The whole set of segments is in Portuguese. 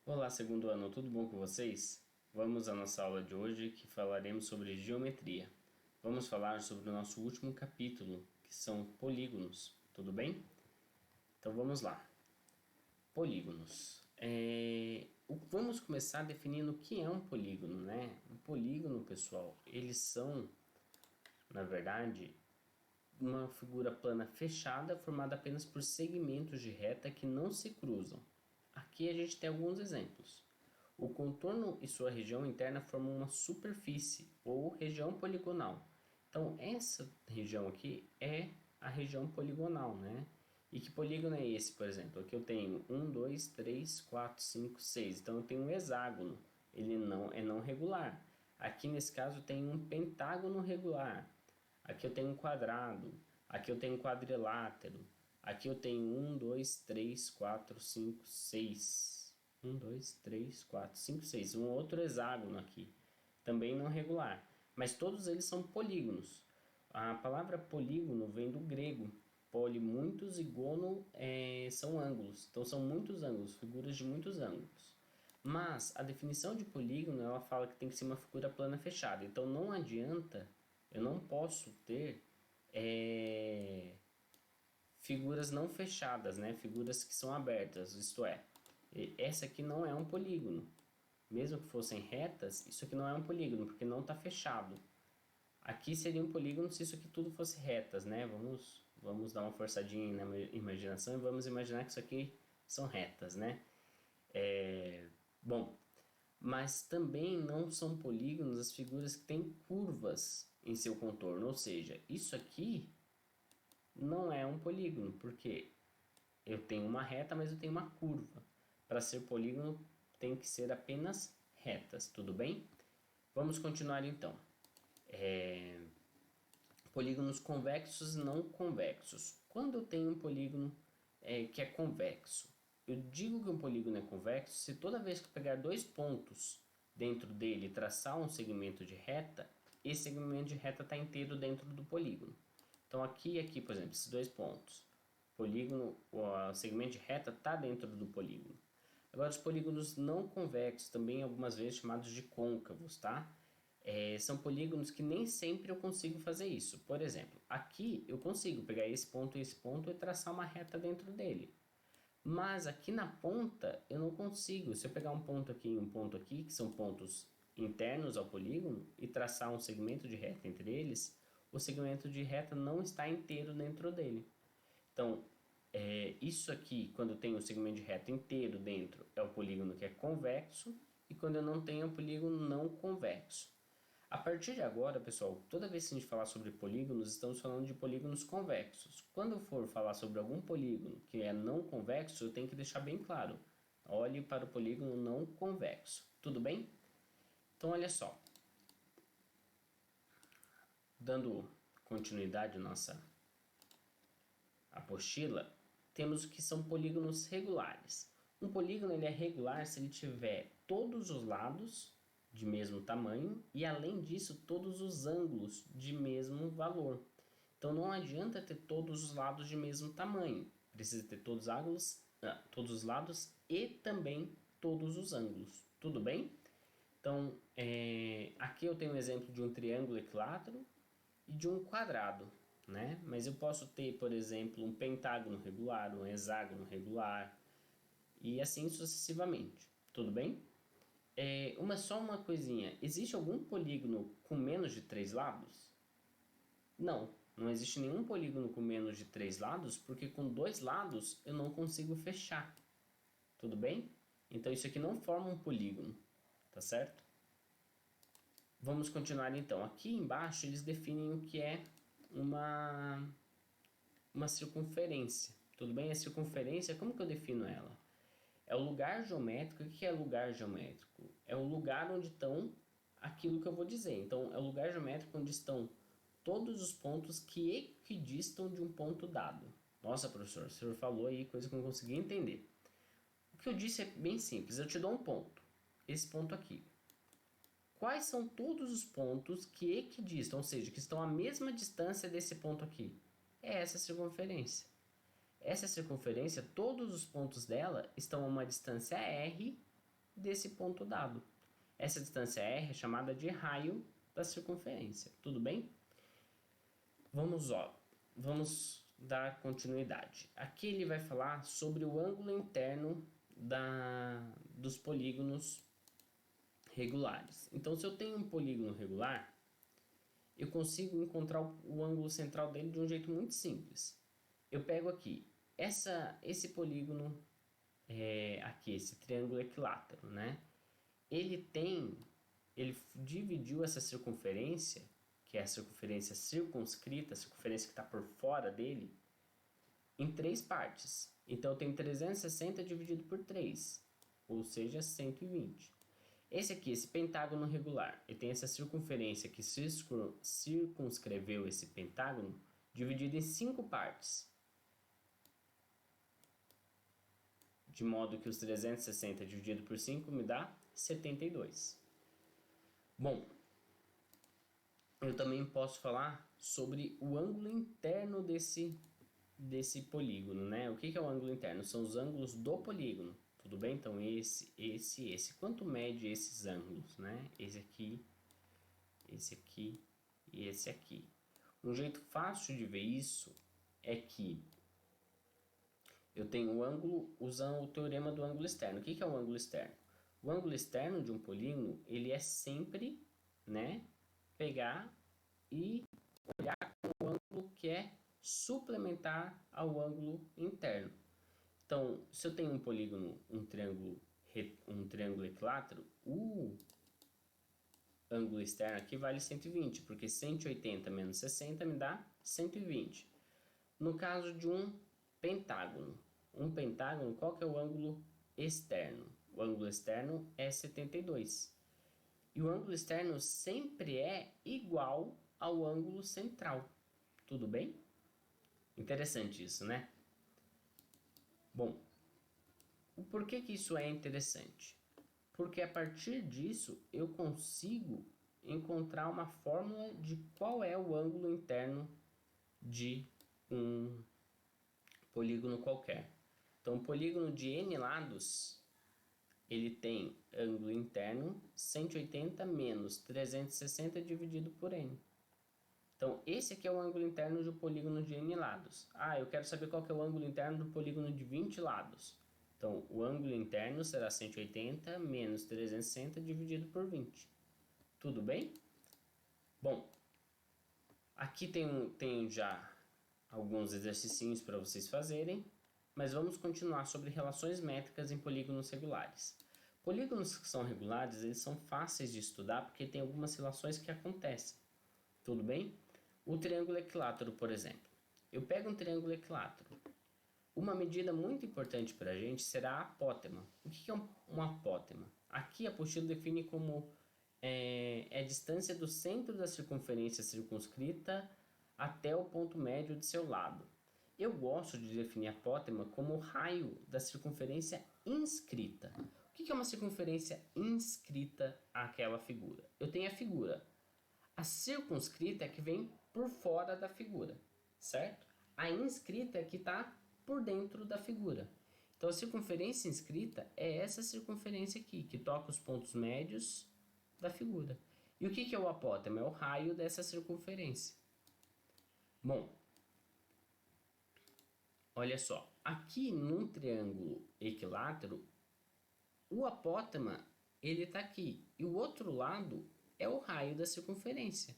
Olá, segundo ano, tudo bom com vocês? Vamos à nossa aula de hoje que falaremos sobre geometria. Vamos falar sobre o nosso último capítulo, que são polígonos, tudo bem? Então vamos lá. Polígonos. Vamos começar definindo o que é um polígono, né? Um polígono, pessoal, eles são, na verdade, uma figura plana fechada formada apenas por segmentos de reta que não se cruzam. Aqui a gente tem alguns exemplos. O contorno e sua região interna formam uma superfície ou região poligonal. Então, essa região aqui é a região poligonal, né? E que polígono é esse, por exemplo? Aqui eu tenho 1, 2, 3, 4, 5, 6. Então, eu tenho um hexágono. Ele não é não regular. Aqui, nesse caso, eu tenho um pentágono regular. Aqui eu tenho um quadrado. Aqui eu tenho um quadrilátero. Aqui eu tenho 1, 2, 3, 4, 5, 6. 1, 2, 3, 4, 5, 6. Um outro hexágono aqui. Também não regular. Mas todos eles são polígonos. A palavra polígono vem do grego. Poli, muitos, e gono são ângulos. Então são muitos ângulos, figuras de muitos ângulos. Mas a definição de polígono, ela fala que tem que ser uma figura plana fechada. Então não adianta, eu não posso ter figuras não fechadas, né? Figuras que são abertas, isto é, essa aqui não é um polígono. Mesmo que fossem retas, isso aqui não é um polígono, porque não está fechado. Aqui seria um polígono se isso aqui tudo fosse retas, né? Vamos dar uma forçadinha na imaginação e vamos imaginar que isso aqui são retas, né? Bom, mas também não são polígonos as figuras que têm curvas em seu contorno, ou seja, isso aqui não é um polígono, porque eu tenho uma reta, mas eu tenho uma curva. Para ser polígono, tem que ser apenas retas, tudo bem? Vamos continuar então. Polígonos convexos e não convexos. Quando eu tenho um polígono que é convexo, eu digo que um polígono é convexo se toda vez que eu pegar dois pontos dentro dele e traçar um segmento de reta, esse segmento de reta está inteiro dentro do polígono. Então aqui e aqui, por exemplo, esses dois pontos, polígono, o segmento de reta está dentro do polígono. Agora, os polígonos não convexos, também algumas vezes chamados de côncavos, tá? São polígonos que nem sempre eu consigo fazer isso. Por exemplo, aqui eu consigo pegar esse ponto e esse ponto e traçar uma reta dentro dele. Mas aqui na ponta eu não consigo. Se eu pegar um ponto aqui e um ponto aqui, que são pontos internos ao polígono, e traçar um segmento de reta entre eles, o segmento de reta não está inteiro dentro dele. Então, isso aqui, quando eu tenho o segmento de reta inteiro dentro, é o polígono que é convexo, e quando eu não tenho, é o polígono não convexo. A partir de agora, pessoal, toda vez que a gente falar sobre polígonos, estamos falando de polígonos convexos. Quando eu for falar sobre algum polígono que é não convexo, eu tenho que deixar bem claro. Olhe para o polígono não convexo. Tudo bem? Então, olha só. Dando continuidade à nossa apostila, temos o que são polígonos regulares. Um polígono ele é regular se ele tiver todos os lados de mesmo tamanho e, além disso, todos os ângulos de mesmo valor. Então não adianta ter todos os lados de mesmo tamanho, precisa ter todos os lados e também todos os ângulos. Tudo bem? Então, aqui eu tenho um exemplo de um triângulo equilátero e de um quadrado, né? Mas eu posso ter, por exemplo, um pentágono regular, um hexágono regular e assim sucessivamente. Tudo bem? Só uma coisinha. Existe algum polígono com menos de 3 lados? Não, não existe nenhum polígono com menos de 3 lados, porque com 2 lados eu não consigo fechar. Tudo bem? Então isso aqui não forma um polígono, tá certo? Vamos continuar então. Aqui embaixo eles definem o que é uma circunferência. Tudo bem? A circunferência, como que eu defino ela? É o lugar geométrico. O que é lugar geométrico? É o lugar onde estão aquilo que eu vou dizer. Então, é o lugar geométrico onde estão todos os pontos que equidistam de um ponto dado. Nossa, professor, o senhor falou aí coisa que eu não consegui entender. O que eu disse é bem simples. Eu te dou um ponto. Esse ponto aqui. Quais são todos os pontos que equidistam, ou seja, que estão à mesma distância desse ponto aqui? É essa circunferência. Essa circunferência, todos os pontos dela estão a uma distância r desse ponto dado. Essa distância R é chamada de raio da circunferência. Tudo bem? Vamos dar continuidade. Aqui ele vai falar sobre o ângulo interno dos polígonos regulares. Então, se eu tenho um polígono regular, eu consigo encontrar o ângulo central dele de um jeito muito simples. Eu pego aqui esse polígono, aqui, esse triângulo equilátero, né? Ele dividiu essa circunferência, que é a circunferência circunscrita, a circunferência que está por fora dele, em 3 partes. Então, eu tenho 360 dividido por 3, ou seja, 120. Esse aqui, esse pentágono regular, ele tem essa circunferência que circunscreveu esse pentágono, dividido em 5 partes. De modo que os 360 dividido por 5 me dá 72. Bom, eu também posso falar sobre o ângulo interno desse polígono, né? O que é o ângulo interno? São os ângulos do polígono, tudo bem? Então, esse. Quanto mede esses ângulos, né? Esse aqui e esse aqui. Um jeito fácil de ver isso é que eu tenho o ângulo usando o teorema do ângulo externo. O que é o ângulo externo? O ângulo externo de um polígono, ele é sempre, né, pegar e olhar com o ângulo que é suplementar ao ângulo interno. Então, se eu tenho um polígono, um triângulo equilátero, o ângulo externo aqui vale 120, porque 180 menos 60 me dá 120. No caso de um pentágono, qual que é o ângulo externo? O ângulo externo é 72. E o ângulo externo sempre é igual ao ângulo central. Tudo bem? Interessante isso, né? Bom, por que isso é interessante? Porque a partir disso eu consigo encontrar uma fórmula de qual é o ângulo interno de um polígono qualquer. Então, um polígono de n lados, ele tem ângulo interno 180 menos 360 dividido por n. Então, esse aqui é o ângulo interno de um polígono de n lados. Ah, eu quero saber qual que é o ângulo interno do polígono de 20 lados. Então, o ângulo interno será 180 menos 360 dividido por 20. Tudo bem? Bom, aqui tem já alguns exercicinhos para vocês fazerem, mas vamos continuar sobre relações métricas em polígonos regulares. Polígonos que são regulares, eles são fáceis de estudar porque tem algumas relações que acontecem. Tudo bem? O triângulo equilátero, por exemplo. Eu pego um triângulo equilátero. Uma medida muito importante para a gente será a apótema. O que é uma apótema? Aqui a apostila define como a distância do centro da circunferência circunscrita até o ponto médio de seu lado. Eu gosto de definir a apótema como o raio da circunferência inscrita. O que é uma circunferência inscrita àquela figura? Eu tenho a figura. A circunscrita é que vem por fora da figura, certo? A inscrita é que está por dentro da figura. Então, a circunferência inscrita é essa circunferência aqui, que toca os pontos médios da figura. E o que é o apótema? É o raio dessa circunferência. Bom, olha só. Aqui num triângulo equilátero, o apótema ele está aqui. E o outro lado é o raio da circunferência.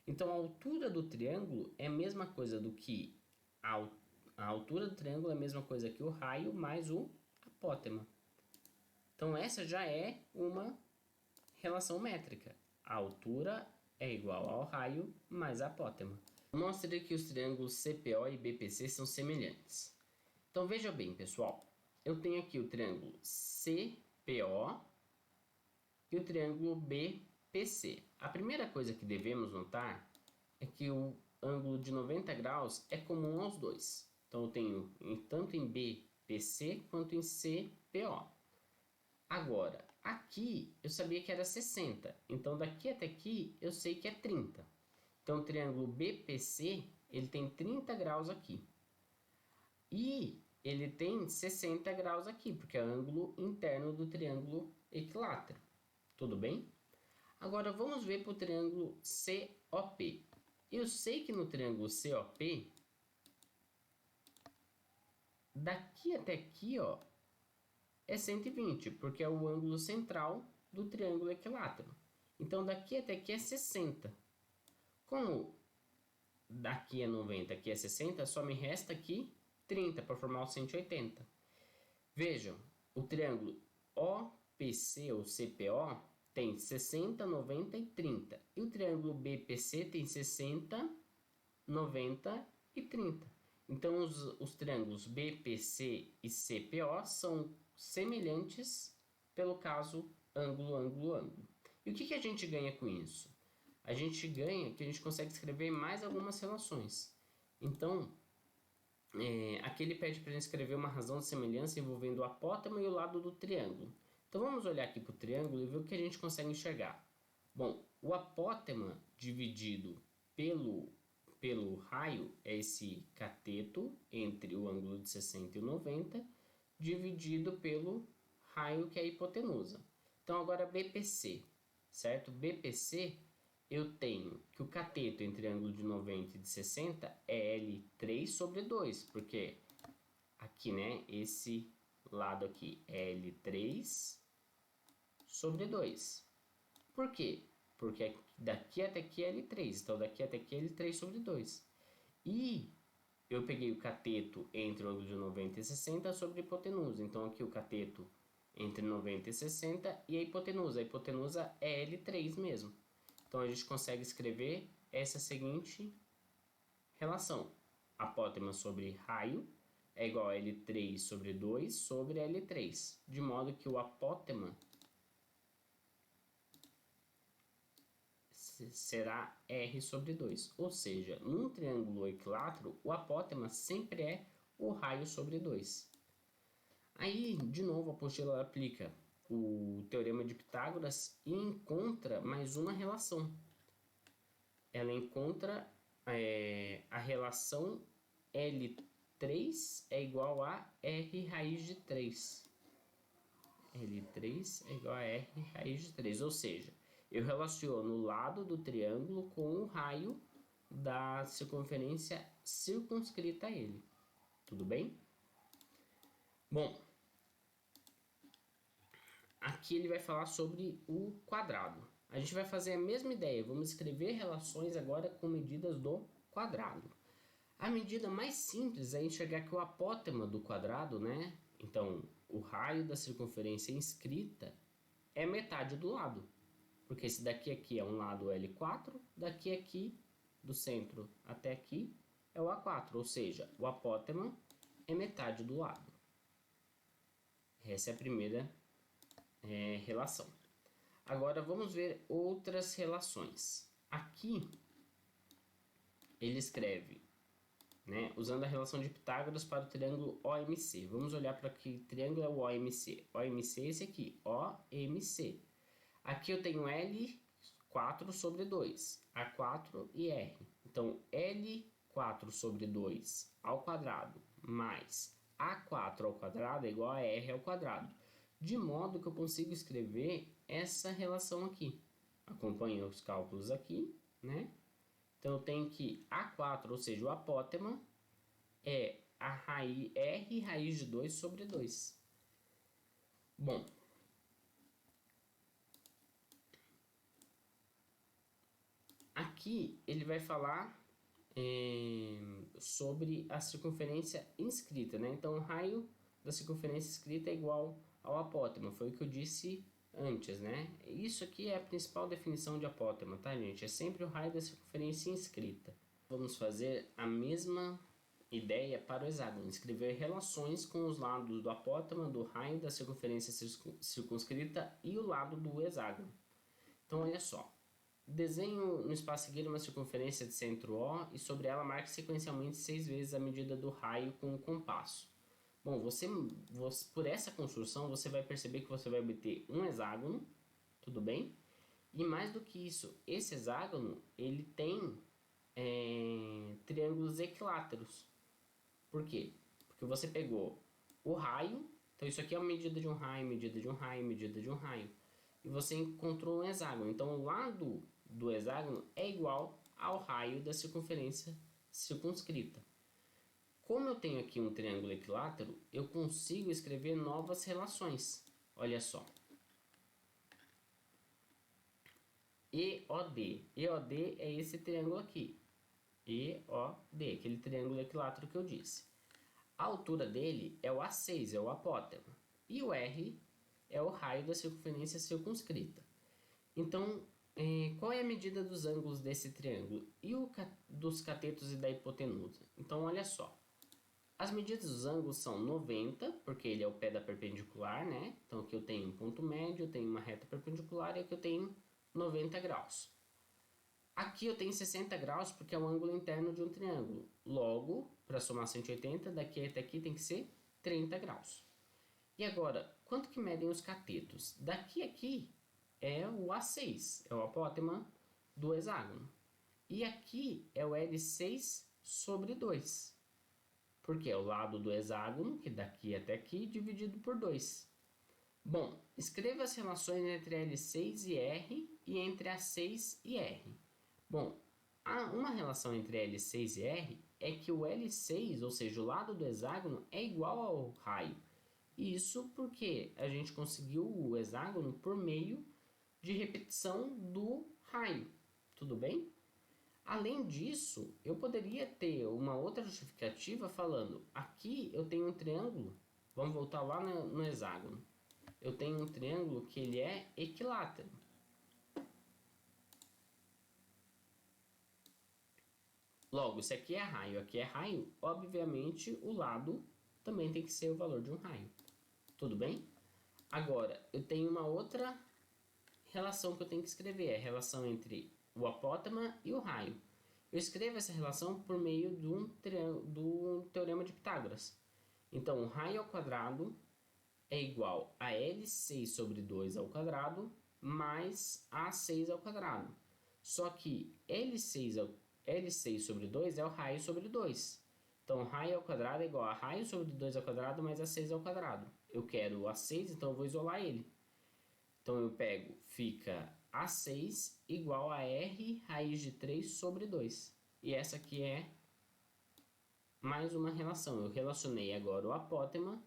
Então, a altura do triângulo é a mesma coisa do que a altura do triângulo é a mesma coisa que o raio mais o apótema. Então, essa já é uma relação métrica. A altura é igual ao raio mais a apótema. Mostre que os triângulos CPO e BPC são semelhantes. Então, veja bem, pessoal. Eu tenho aqui o triângulo CPO e o triângulo BPC. A primeira coisa que devemos notar é que o ângulo de 90 graus é comum aos dois. Então, eu tenho tanto em BPC quanto em CPO. Agora, aqui eu sabia que era 60. Então, daqui até aqui eu sei que é 30. Então, o triângulo BPC, ele tem 30 graus aqui. E ele tem 60 graus aqui, porque é o ângulo interno do triângulo equilátero. Tudo bem? Agora vamos ver para o triângulo COP. Eu sei que no triângulo COP, daqui até aqui, ó, é 120, porque é o ângulo central do triângulo equilátero. Então, daqui até aqui é 60. Como daqui é 90, aqui é 60, só me resta aqui 30 para formar o 180. Vejam, o triângulo OPC ou CPO tem 60, 90 e 30. E o triângulo BPC tem 60, 90 e 30. Então, os triângulos BPC e CPO são semelhantes pelo caso ângulo, ângulo, ângulo. E o que a gente ganha com isso? A gente ganha que a gente consegue escrever mais algumas relações. Então, aqui ele pede para a gente escrever uma razão de semelhança envolvendo o apótema e o lado do triângulo. Então, vamos olhar aqui para o triângulo e ver o que a gente consegue enxergar. Bom, o apótema dividido pelo raio é esse cateto entre o ângulo de 60 e o 90, dividido pelo raio que é a hipotenusa. Então, agora BPC, certo? BPC, eu tenho que o cateto entre ângulo de 90 e de 60 é L3 sobre 2, porque aqui, né, esse lado aqui é L3 sobre 2. Por quê? Porque daqui até aqui é L3, então daqui até aqui é L3 sobre 2. E eu peguei o cateto entre o ângulo de 90 e 60 sobre a hipotenusa. Então aqui o cateto entre 90 e 60 e a hipotenusa. A hipotenusa é L3 mesmo. Então a gente consegue escrever essa seguinte relação. Apótema sobre raio é igual a L3 sobre 2 sobre L3. De modo que o apótema será R sobre 2. Ou seja, num triângulo equilátero, o apótema sempre é o raio sobre 2. Aí, de novo, a apostila aplica o teorema de Pitágoras e encontra mais uma relação. Ela encontra a relação L3 é igual a R raiz de 3. L3 é igual a R raiz de 3, ou seja, eu relaciono o lado do triângulo com o raio da circunferência circunscrita a ele. Tudo bem? Bom, aqui ele vai falar sobre o quadrado. A gente vai fazer a mesma ideia, vamos escrever relações agora com medidas do quadrado. A medida mais simples é enxergar que o apótema do quadrado, né? Então, o raio da circunferência inscrita é metade do lado. Porque esse daqui aqui é um lado L4, daqui aqui, do centro até aqui, é o A4. Ou seja, o apótema é metade do lado. Essa é a primeira relação. Agora vamos ver outras relações. Aqui ele escreve, né, usando a relação de Pitágoras para o triângulo OMC. Vamos olhar para que triângulo é o OMC. OMC é esse aqui, OMC. Aqui eu tenho L4 sobre 2, A4 e R. Então, L4 sobre 2 ao quadrado mais A4 ao quadrado é igual a R ao quadrado. De modo que eu consigo escrever essa relação aqui. Acompanhe os cálculos aqui, né? Então, eu tenho que A4, ou seja, o apótema, é a raiz, R raiz de 2 sobre 2. Bom, aqui ele vai falar sobre a circunferência inscrita, né? Então, o raio da circunferência inscrita é igual ao apótema, foi o que eu disse antes, né? Isso aqui é a principal definição de apótema, tá, gente? É sempre o raio da circunferência inscrita. Vamos fazer a mesma ideia para o hexágono, escrever relações com os lados do apótema, do raio da circunferência circunscrita e o lado do hexágono. Então, olha só. Desenho no espaço seguinte uma circunferência de centro O e sobre ela marque sequencialmente 6 vezes a medida do raio com o compasso. Bom, por essa construção você vai perceber que você vai obter um hexágono, tudo bem? E mais do que isso, esse hexágono ele tem triângulos equiláteros. Por quê? Porque você pegou o raio Então isso aqui é a medida de um raio, medida de um raio, medida de um raio. E você encontrou um hexágono. Então o lado do hexágono é igual ao raio da circunferência circunscrita. Como eu tenho aqui um triângulo equilátero, eu consigo escrever novas relações. Olha só. EOD. EOD é esse triângulo aqui. EOD, aquele triângulo equilátero que eu disse. A altura dele é o A6, é o apótema. E o R é o raio da circunferência circunscrita. Então, qual é a medida dos ângulos desse triângulo? E dos catetos e da hipotenusa? Então, olha só. As medidas dos ângulos são 90, porque ele é o pé da perpendicular, né? Então, aqui eu tenho um ponto médio, eu tenho uma reta perpendicular e aqui eu tenho 90 graus. Aqui eu tenho 60 graus porque é o ângulo interno de um triângulo. Logo, para somar 180, daqui até aqui tem que ser 30 graus. E agora, quanto que medem os catetos? Daqui a aqui é o A6, é o apótema do hexágono. E aqui é o L6 sobre 2. Porque é o lado do hexágono, que daqui até aqui, dividido por 2. Bom, escreva as relações entre L6 e R e entre A6 e R. Bom, uma relação entre L6 e R é que o L6, ou seja, o lado do hexágono, é igual ao raio. Isso porque a gente conseguiu o hexágono por meio de repetição do raio. Tudo bem? Além disso, eu poderia ter uma outra justificativa falando, aqui eu tenho um triângulo, vamos voltar lá no hexágono. Eu tenho um triângulo que ele é equilátero. Logo, se aqui é raio, obviamente o lado também tem que ser o valor de um raio. Tudo bem? Agora, eu tenho uma outra relação que eu tenho que escrever, é a relação entre o apótema e o raio. Eu escrevo essa relação por meio do teorema de Pitágoras. Então, o raio ao quadrado é igual a L6 sobre 2 ao quadrado mais A6 ao quadrado. Só que L6 sobre 2 é o raio sobre 2. Então, raio ao quadrado é igual a raio sobre 2 ao quadrado mais A6 ao quadrado. Eu quero o A6, então eu vou isolar ele. Então, eu pego, fica A6 igual a R raiz de 3 sobre 2. E essa aqui é mais uma relação. Eu relacionei agora o apótema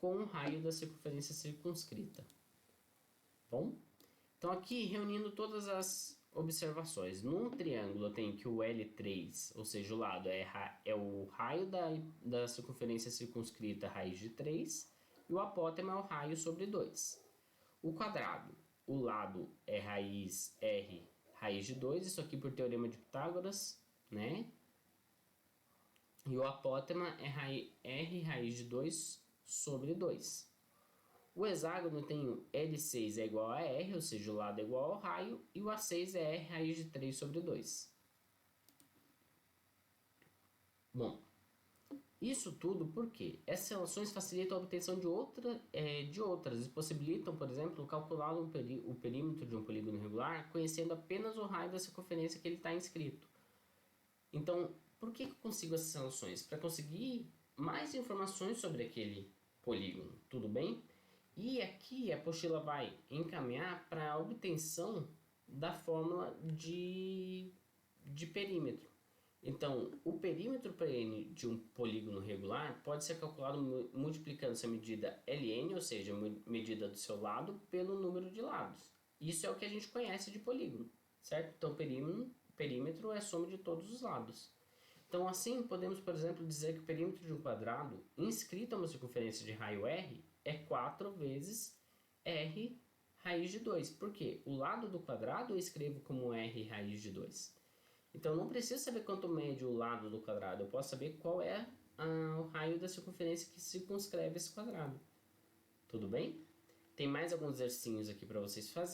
com o raio da circunferência circunscrita. Bom? Então, aqui, reunindo todas as observações. Num triângulo, eu tenho que o L3, ou seja, o lado é o raio da circunferência circunscrita raiz de 3, e o apótema é o raio sobre 2. O quadrado, o lado é raiz R raiz de 2, isso aqui por teorema de Pitágoras, né? E o apótema é R raiz de 2 sobre 2. O hexágono tem o L6 é igual a R, ou seja, o lado é igual ao raio, e o A6 é R raiz de 3 sobre 2. Bom, isso tudo porque essas relações facilitam a obtenção de outras e possibilitam, por exemplo, calcular o perímetro de um polígono regular conhecendo apenas o raio da circunferência que ele está inscrito. Então, por que eu consigo essas relações? Para conseguir mais informações sobre aquele polígono, tudo bem? E aqui a apostila vai encaminhar para a obtenção da fórmula de perímetro. Então, o perímetro perene de um polígono regular pode ser calculado multiplicando essa medida ln, ou seja, a medida do seu lado, pelo número de lados. Isso é o que a gente conhece de polígono, certo? Então, perímetro é a soma de todos os lados. Então, assim, podemos, por exemplo, dizer que o perímetro de um quadrado inscrito a uma circunferência de raio R é 4 vezes R raiz de 2. Por quê? O lado do quadrado eu escrevo como R raiz de 2. Então, não preciso saber quanto mede o lado do quadrado. Eu posso saber qual é o raio da circunferência que circunscreve esse quadrado. Tudo bem? Tem mais alguns exercícios aqui para vocês fazerem.